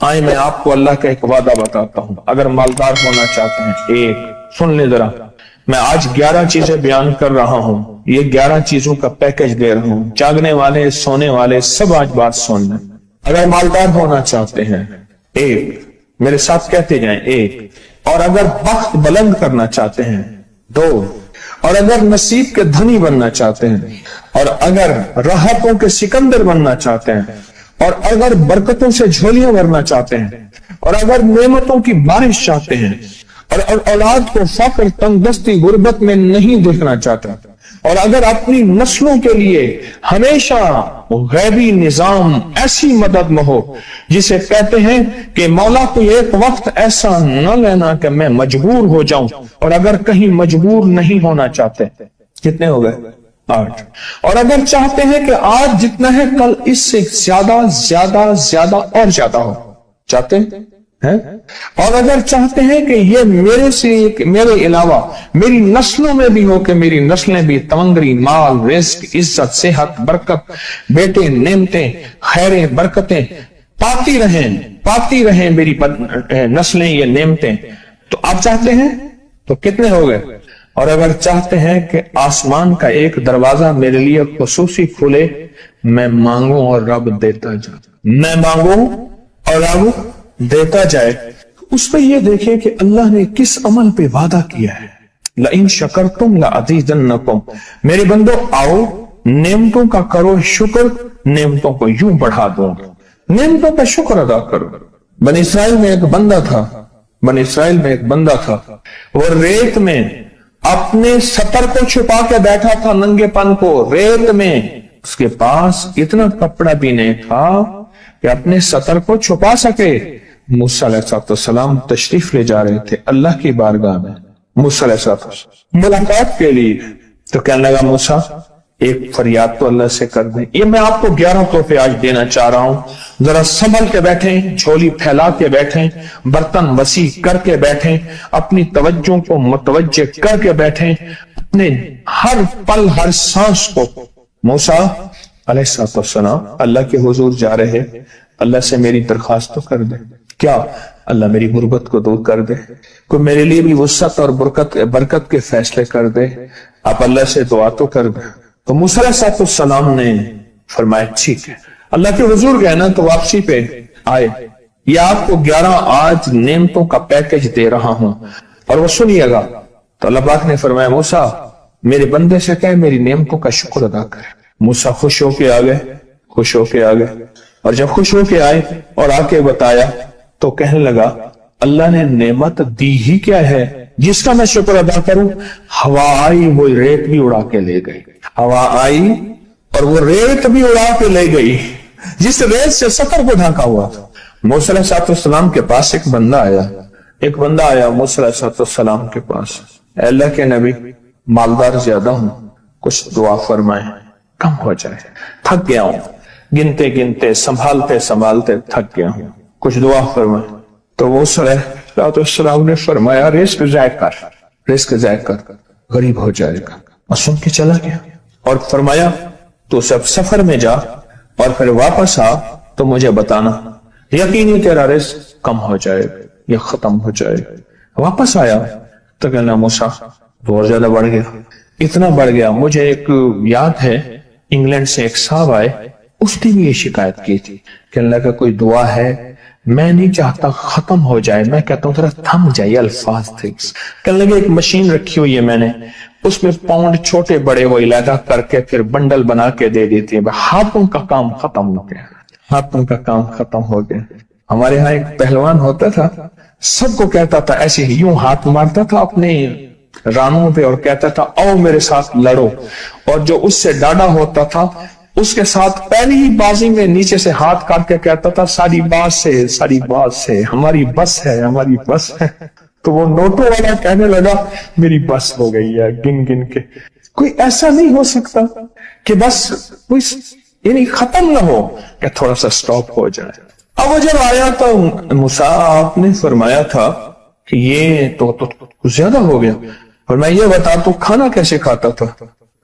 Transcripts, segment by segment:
آئے میں آپ کو اللہ کا ایک وعدہ بتاتا ہوں، اگر مالدار ہونا چاہتے ہیں، ایک سن لیں ذرا، میں آج 11 چیزیں بیان کر رہا ہوں، یہ 11 چیزوں کا پیکج دے رہا ہوں، جاگنے والے سونے والے سب آج بات سن لیں۔ اگر مالدار ہونا چاہتے ہیں، ایک، میرے ساتھ کہتے جائیں، ایک، اور اگر بخت بلند کرنا چاہتے ہیں، دو، اور اگر نصیب کے دھنی بننا چاہتے ہیں، اور اگر راحتوں کے سکندر بننا چاہتے ہیں، اور اگر برکتوں سے جھولیاں بھرنا چاہتے ہیں، اور اگر نعمتوں کی بارش چاہتے ہیں، اور اولاد کو فقر، تنگ دستی، غربت میں نہیں دیکھنا چاہتے، اور اگر اپنی نسلوں کے لیے ہمیشہ غیبی نظام ایسی مدد میں ہو جسے کہتے ہیں کہ مولا کو ایک وقت ایسا نہ لینا کہ میں مجبور ہو جاؤں، اور اگر کہیں مجبور نہیں ہونا چاہتے، کتنے ہو گئے؟ 8۔ اور اگر چاہتے ہیں کہ آج جتنا ہے کل اس سے زیادہ زیادہ زیادہ اور زیادہ ہو، چاہتے ہیں؟ اور اگر چاہتے ہیں کہ یہ میرے علاوہ میری نسلوں میں بھی ہو، کہ میری نسلیں بھی تمنگری، مال، رزق، عزت، صحت، برکت، بیٹے، نعمتیں، خیریں، برکتیں پاتی رہیں میری نسلیں، یہ نعمتیں، تو آپ چاہتے ہیں تو کتنے ہو گئے؟ اور اگر چاہتے ہیں کہ آسمان کا ایک دروازہ میرے لیے خصوصی کھلے، میں مانگوں اور رب دیتا جائے، میں مانگوں اور رب دیتا جائے، اس پہ یہ دیکھیں کہ اللہ نے کس عمل پہ وعدہ کیا ہے۔ لَإِن شَكَرْتُمْ لَأَزِيدَنَّكُمْ، میرے بندو آؤ نعمتوں کا کرو شکر، نعمتوں کو یوں بڑھا دوں، نعمتوں کا شکر ادا کرو۔ بنی اسرائیل میں ایک بندہ تھا، وہ ریت میں اپنے سطر کو چھپا کے بیٹھا تھا، ننگے پن کو ریت میں، اس کے پاس اتنا کپڑا بھی نہیں تھا کہ اپنے سطر کو چھپا سکے۔ موسیٰ علیہ السلام تشریف لے جا رہے تھے اللہ کی بارگاہ میں، موسیٰ علیہ السلام ملاقات کے لیے، تو کہنے لگا موسیٰ ایک فریاد تو اللہ سے کر دیں۔ یہ میں آپ کو 11 تحفے آج دینا چاہ رہا ہوں، ذرا سنبھل کے بیٹھیں، جھولی پھیلا کے بیٹھیں، برتن وسیع کر کے بیٹھیں، اپنی توجہ کو متوجہ کر کے بیٹھیں، اپنے ہر پل ہر سانس کو۔ موسیٰ علیہ السلام اللہ کے حضور جا رہے، اللہ سے میری درخواست تو کر دے، کیا اللہ میری غربت کو دور کر دے، کوئی میرے لیے بھی وسعت اور برکت کے فیصلے کر دے، آپ اللہ سے دعا تو کر دے۔ تو موسیٰ علیہ السلام نے فرمایا ٹھیک ہے، اللہ کے حضور گئے نا تو واپسی پہ آئے، یہ آپ کو 11 آج نعمتوں کا پیکج دے رہا ہوں، اور وہ سنیے گا۔ تو اللہ پاک نے فرمایا موسیٰ میرے بندے سے کہے میری نعمتوں کا شکر ادا کرے۔ موسیٰ خوش ہو کے آ گئے، اور جب خوش ہو کے آئے اور آ کے بتایا تو کہنے لگا اللہ نے نعمت دی ہی کیا ہے جس کا میں شکر ادا کروں؟ ہوا آئی وہ ریت بھی اڑا کے لے گئی، ہوا آئی اور وہ ریت بھی اڑا کے لے گئی جس ریت سے سطر کو ڈھانکا ہوا تھا۔ موسیٰ علیہ السلام کے پاس ایک بندہ آیا موسیٰ علیہ السلام کے پاس، اے اللہ کے نبی مالدار زیادہ ہوں، کچھ دعا فرمائیں، کم ہو جائے، تھک گیا ہوں، گنتے سنبھالتے تھک گیا ہوں، کچھ دعا فرمائیں۔ تو موسیٰ علیہ السلام نے فرمایا رزق ضائع کر، غریب ہو جائے گا، اور سن کے چلا گیا، اور فرمایا تو سب سفر میں جا اور پھر واپس آ تو مجھے بتانا، یقینی تیرا رزق کم ہو جائے گا یا ختم ہو جائے گا۔ واپس آیا تو کہنا موسیٰ بہت زیادہ بڑھ گیا، اتنا بڑھ گیا، مجھے ایک یاد ہے انگلینڈ سے ایک صاحب آئے، اس نے بھی یہ شکایت کی تھی، کہنے لگا کوئی دعا ہے، میں نہیں چاہتا ختم ہو جائے، میں کہتا ہوں ذرا تھم جائے، الفاظ تھے۔ کہنے لگا ایک مشین رکھی ہوئی ہے میں نے، اس میں پاؤنڈ چھوٹے بڑے وہ علیحدہ کر کے پھر بنڈل بنا کے دے دیتی ہے، ہاتھوں کا کام ختم ہو گیا۔ ہمارے ہاں ایک پہلوان ہوتا تھا، سب کو کہتا تھا ایسے ہی، یوں ہاتھ مارتا تھا اپنے رانوں پہ اور کہتا تھا آؤ میرے ساتھ لڑو، اور جو اس سے ڈاڈا ہوتا تھا اس کے ساتھ پہلی ہی بازی میں نیچے سے ہاتھ کاٹ کے کہتا تھا ساری بات سے ہماری بس ہے۔ تو وہ نوٹوں والا کہنے لگا میری بس ہو گئی ہے، گن کے۔ کوئی ایسا نہیں ہو سکتا کہ بس کوئی یعنی ختم نہ ہو، کہ تھوڑا سا سٹاپ ہو جائے۔ اب وہ جب آیا تو موسیٰ آپ نے فرمایا تھا کہ یہ تو زیادہ ہو گیا، اور میں یہ بتا تو کھانا کیسے کھاتا تھا؟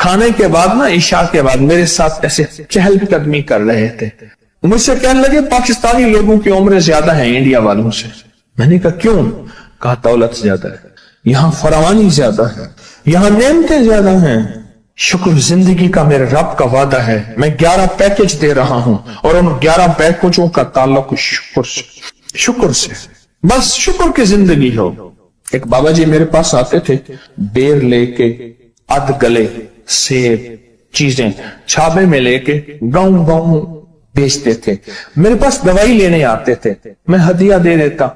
کھانے کے بعد نا عشاء کے بعد میرے ساتھ ایسے چہل قدمی کر رہے تھے. مجھ سے کہنے لگے پاکستانی لوگوں کی عمریں زیادہ ہیں انڈیا والوں سے. میں نے کہا کیوں؟ کہا دولت زیادہ ہے, یہاں فراوانی زیادہ ہے, یہاں نعمتیں زیادہ ہیں. شکر زندگی کا میرے رب کا وعدہ ہے, میں 11 پیکج دے رہا ہوں اور ان 11 پیکجوں کا تعلق شکر سے. بس شکر کی زندگی ہو. ایک بابا جی میرے پاس آتے تھے, بیر لے کے, ادھ گلے سیب چیزیں چھابے میں لے کے گاؤں گاؤں بیچتے تھے. میرے پاس دوائی لینے آتے تھے, میں ہدیہ دے دیتا.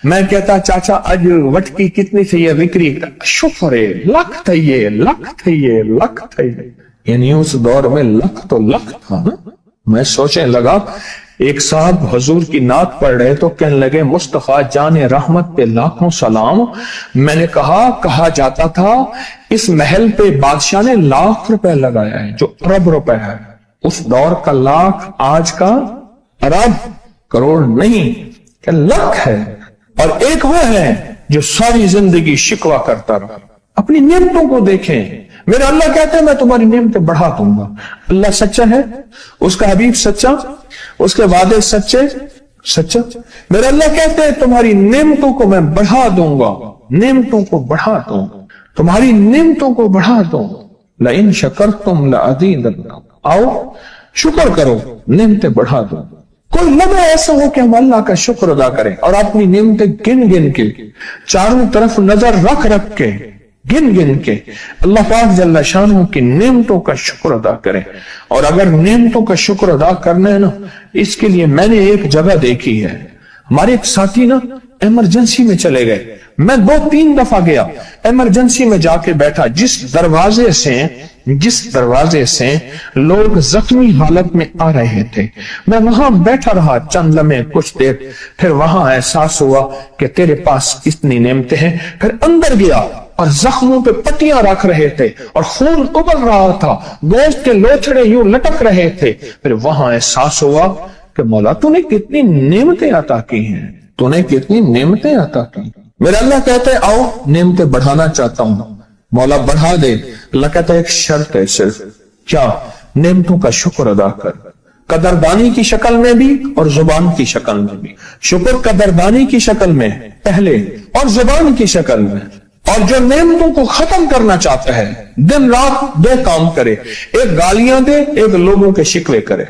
میں کہتا چاچا اج وٹکی کتنی تھی یہ وکری؟ شکر ہے, لکھ تھے, لکھ تھے, لکھ تھے. یعنی اس دور میں لکھ تو لکھ تھا نا. میں سوچنے لگا, ایک صاحب حضور کی نعت پڑھ رہے تو کہنے لگے مصطفیٰ جان رحمت پہ لاکھوں سلام. میں نے کہا جاتا تھا اس محل پہ بادشاہ نے لاکھ روپے لگایا ہے جو ارب روپے ہے. اس دور کا لاکھ آج کا ارب کروڑ نہیں کہ لاکھ ہے. اور ایک وہ ہے جو ساری زندگی شکوہ کرتا رہا. اپنی نعمتوں کو دیکھیں. میرا اللہ کہتے ہیں میں تمہاری نعمتیں بڑھا دوں گا. اللہ سچا ہے, اس کا حبیب سچا, اس کے وعدے سچا. میرا اللہ کہتے ہیں تمہاری نعمتوں کو میں بڑھا دوں گا, نعمتوں کو بڑھا دوں گا, تمہاری نعمتوں کو بڑھا دوں گا. لئن شکرتم لأزیدنکم, آؤ شکر کرو, نعمتیں بڑھا دوں. کوئی لمحہ ایسا ہو کہ ہم اللہ کا شکر ادا کریں اور اپنی نعمتیں گن گن کے, چاروں طرف نظر رکھ کے, گن گن کے اللہ پاک جل شانہ کی نعمتوں کا شکر ادا کریں. اور اگر نعمتوں کا شکر ادا کرنا ہے نا, اس کے لیے میں نے ایک جگہ دیکھی ہے. ہمارے ایک ساتھی نا ایمرجنسی میں چلے گئے. میں 2-3 دفعہ گیا, ایمرجنسی میں جا کے بیٹھا. جس دروازے سے لوگ زخمی حالت میں آ رہے تھے, میں وہاں بیٹھا رہا چند لمحے, کچھ دیر. پھر وہاں احساس ہوا کہ تیرے پاس کتنی نعمتیں ہیں. پھر اندر گیا اور زخموں پہ پٹیاں رکھ رہے تھے اور خون ابل رہا تھا, گوشت کے لوتھڑے یوں لٹک رہے تھے. پھر وہاں احساس ہوا کہ مولا تو نے کتنی نعمتیں عطا کی ہیں, تو نے کتنی نعمتیں عطا کی. میرا اللہ کہتا ہے آؤ نعمتیں بڑھانا چاہتا ہوں. مولا بڑھا دے. اللہ کہتا ہے ایک شرط ہے صرف, کیا؟ نعمتوں کا شکر ادا کر, قدردانی کی شکل میں بھی اور زبان کی شکل میں بھی. شکر قدردانی کی شکل میں پہلے اور زبان کی شکل میں. اور جو نعمتوں کو ختم کرنا چاہتا ہے دن رات 2 کام کرے, ایک گالیاں دے, ایک لوگوں کے شکوے کرے.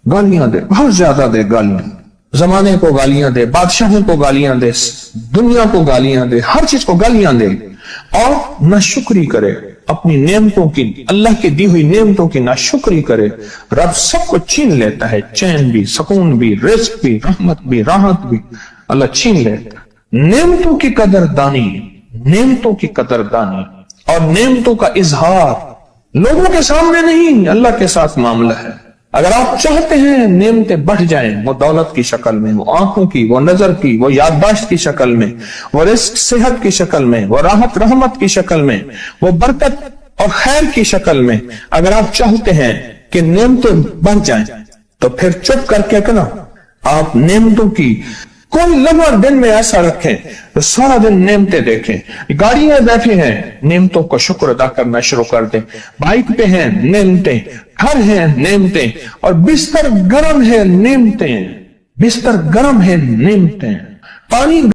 گالیاں دے, بہت زیادہ دے گالیاں, زمانے کو گالیاں دے, بادشاہوں کو گالیاں دے, دنیا کو گالیاں دے, ہر چیز کو گالیاں دے. اور ناشکری کرے اپنی نعمتوں کی, اللہ کی دی ہوئی نعمتوں کی ناشکری کرے. رب سب کو چھین لیتا ہے, چین بھی, سکون بھی, رزق بھی, رحمت بھی, راحت بھی, اللہ چھین لیتا ہے. نعمتوں کی قدردانی, نعمتوں کی قدردانی اور نعمتوں کا اظہار لوگوں کے سامنے نہیں, اللہ کے ساتھ معاملہ ہے. اگر آپ چاہتے ہیں نعمتیں بڑھ جائیں, وہ دولت کی شکل میں, وہ آنکھوں کی, وہ نظر کی, وہ یادداشت کی شکل میں, وہ رزق صحت کی شکل میں, وہ راحت رحمت کی شکل میں, وہ برکت اور خیر کی شکل میں, اگر آپ چاہتے ہیں کہ نعمتیں بڑھ جائیں تو پھر چپ کر کے کہنا آپ نعمتوں کی کوئی لمحہ دن میں ایسا رکھیں تو سارا دن نعمتیں دیکھیں. گاڑی میں بیٹھے ہیں, نعمتوں کا شکر ادا کرنا شروع کر دیں. بائک پہ ہیں, نعمتیں. گھر ہیں, نعمتیں. اور بستر گرم ہے, نعمتیں. بستر گرم ہے, نعمتیں. پانی